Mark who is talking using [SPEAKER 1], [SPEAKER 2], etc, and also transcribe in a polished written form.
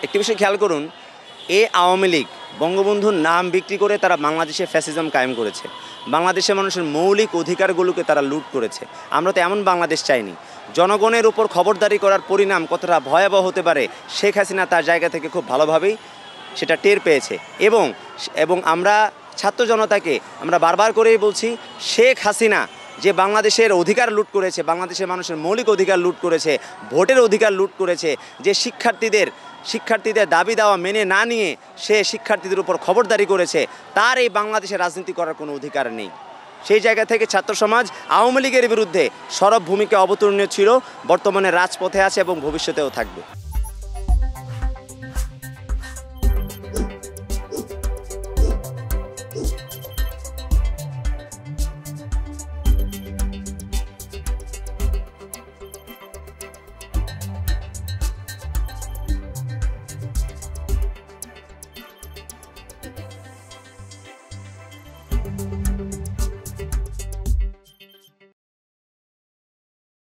[SPEAKER 1] একটি বিষয় খেয়াল করুন, আওয়ামী লীগ বঙ্গবন্ধুর নাম বিক্রি করে তারা বাংলাদেশে ফ্যাসিজম কায়েম করেছে। বাংলাদেশের মানুষের মৌলিক অধিকারগুলোকে তারা লুট করেছে। আমরা তো এমন বাংলাদেশ চাইনি। জনগণের উপর খবরদারি করার পরিণাম কতটা ভয়াবহ হতে পারে শেখ হাসিনা তার জায়গা থেকে খুব ভালোভাবেই সেটা টের পেয়েছে। এবং আমরা ছাত্র জনতাকে আমরা বারবার করেই বলছি, শেখ হাসিনা যে বাংলাদেশের অধিকার লুট করেছে, বাংলাদেশের মানুষের মৌলিক অধিকার লুট করেছে, ভোটের অধিকার লুট করেছে, যে শিক্ষার্থীদের দাবি দেওয়া মেনে না নিয়ে সে শিক্ষার্থীদের উপর খবরদারি করেছে, তার এই বাংলাদেশে রাজনীতি করার কোনো অধিকার নেই। সেই জায়গা থেকে ছাত্র সমাজ আওয়ামী লীগের বিরুদ্ধে সরব ভূমিকা অবতীর্ণ ছিল, বর্তমানে রাজপথে আছে এবং ভবিষ্যতেও থাকবে।